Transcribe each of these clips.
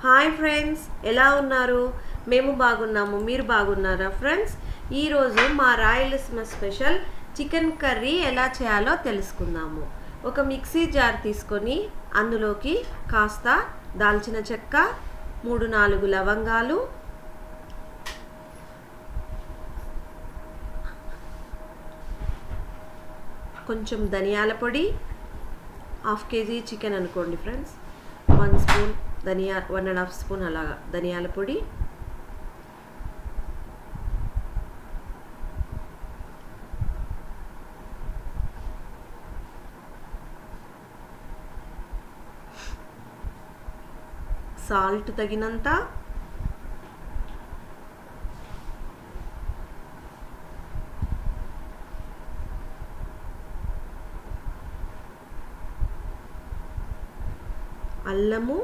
Hi friends, ఎలా ఉన్నారు? మేము బాగున్నాము. మీరు బాగున్నారా ఫ్రెండ్స్? ఈరోజు మా రాయలసీమ స్పెషల్ చికెన్ కర్రీ ఎలా చేయాలో తెలుసుకుందాము. ఒక మిక్సీ జార్ తీసుకొని అందులోకి కాస్త దాల్చిన చెక్క, 3-4 లవంగాలు, కొంచెం ధనియాల పొడి, 1/2 kg చికెన్ అనుకోండి ఫ్రెండ్స్, 1 స్పూన్ 1.5 స్పూన్ అలాగా ధనియాల పొడి, సాల్ట్ తగినంత, అల్లము,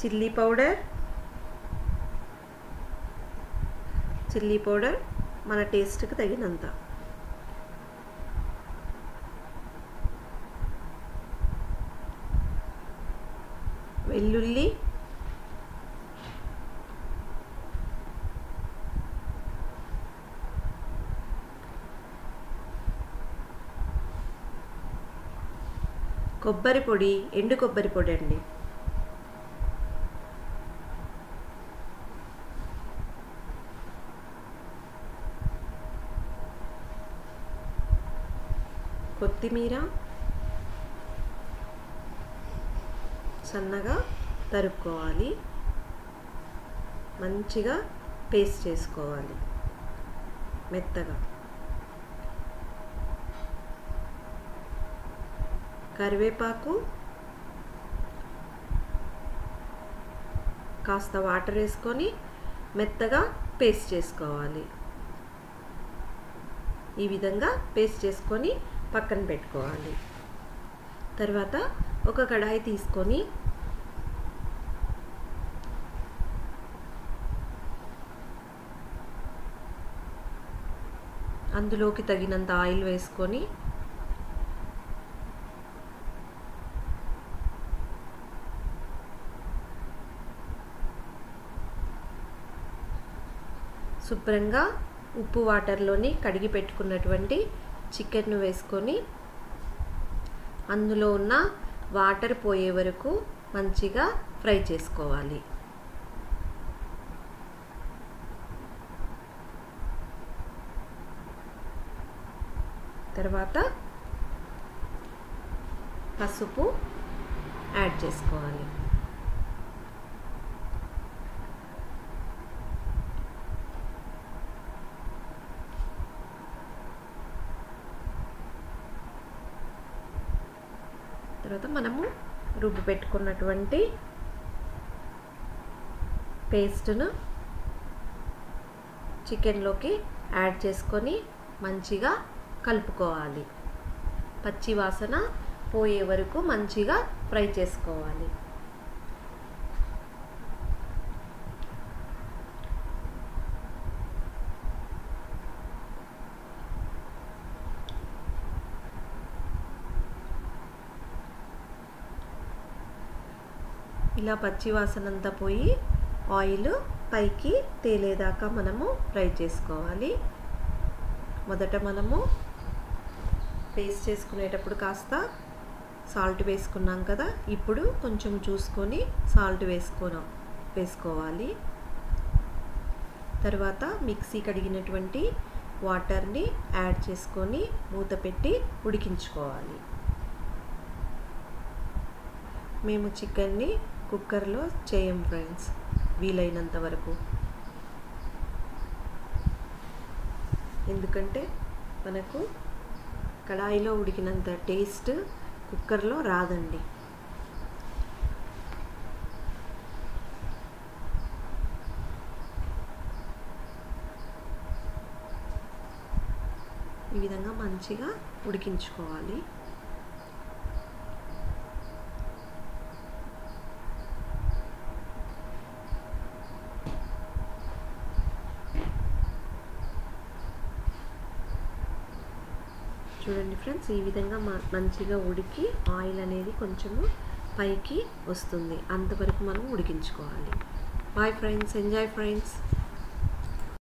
చిల్లీ పౌడర్ మన టేస్ట్కి తగినంత, వెల్లుల్లి, కొబ్బరి పొడి, ఎండు కొబ్బరి పొడి అండి, కొత్తిమీర సన్నగా తరుక్కోవాలి, మంచిగా పేస్ట్ చేసుకోవాలి మెత్తగా, కరివేపాకు, కాస్త వాటర్ వేసుకొని మెత్తగా పేస్ట్ చేసుకోవాలి. ఈ విధంగా పేస్ట్ చేసుకొని పక్కన పెట్టుకోవాలి. తర్వాత ఒక కడాయి తీసుకొని అందులోకి తగినంత ఆయిల్ వేసుకొని శుభ్రంగా ఉప్పు వాటర్లోని కడిగి పెట్టుకున్నటువంటి చికెన్ను వేసుకొని అందులో ఉన్న వాటర్ పోయే వరకు మంచిగా ఫ్రై చేసుకోవాలి. తర్వాత పసుపు యాడ్ చేసుకోవాలి. తర్వాత మనము రుబ్బు పెట్టుకున్నటువంటి పేస్ట్ను చికెన్లోకి యాడ్ చేసుకొని మంచిగా కలుపుకోవాలి. పచ్చి వాసన పోయే వరకు మంచిగా ఫ్రై చేసుకోవాలి. ఇలా పచ్చి వాసన అంతా పోయి ఆయిల్ పైకి తేలేదాకా మనము ఫ్రై చేసుకోవాలి. మొదట మనము పేస్ట్ చేసుకునేటప్పుడు కాస్త సాల్ట్ వేసుకున్నాం కదా, ఇప్పుడు కొంచెం చూసుకొని సాల్ట్ వేసుకోవాలి. తర్వాత మిక్సీ కడిగినటువంటి వాటర్ని యాడ్ చేసుకొని మూత పెట్టి ఉడికించుకోవాలి. మేము చికెన్ని కుక్కర్లో చేయం ఫ్రెండ్స్, వీలైనంత వరకు, ఎందుకంటే మనకు కడాయిలో ఉడికినంత టేస్ట్ కుక్కర్లో రాదండి. ఈ విధంగా మంచిగా ఉడికించుకోవాలి. చూడండి ఫ్రెండ్స్, ఈ విధంగా మంచిగా ఉడికి ఆయిల్ అనేది కొంచెము పైకి వస్తుంది. అంతవరకు మనం ఉడికించుకోవాలి. Bye friends, enjoy friends.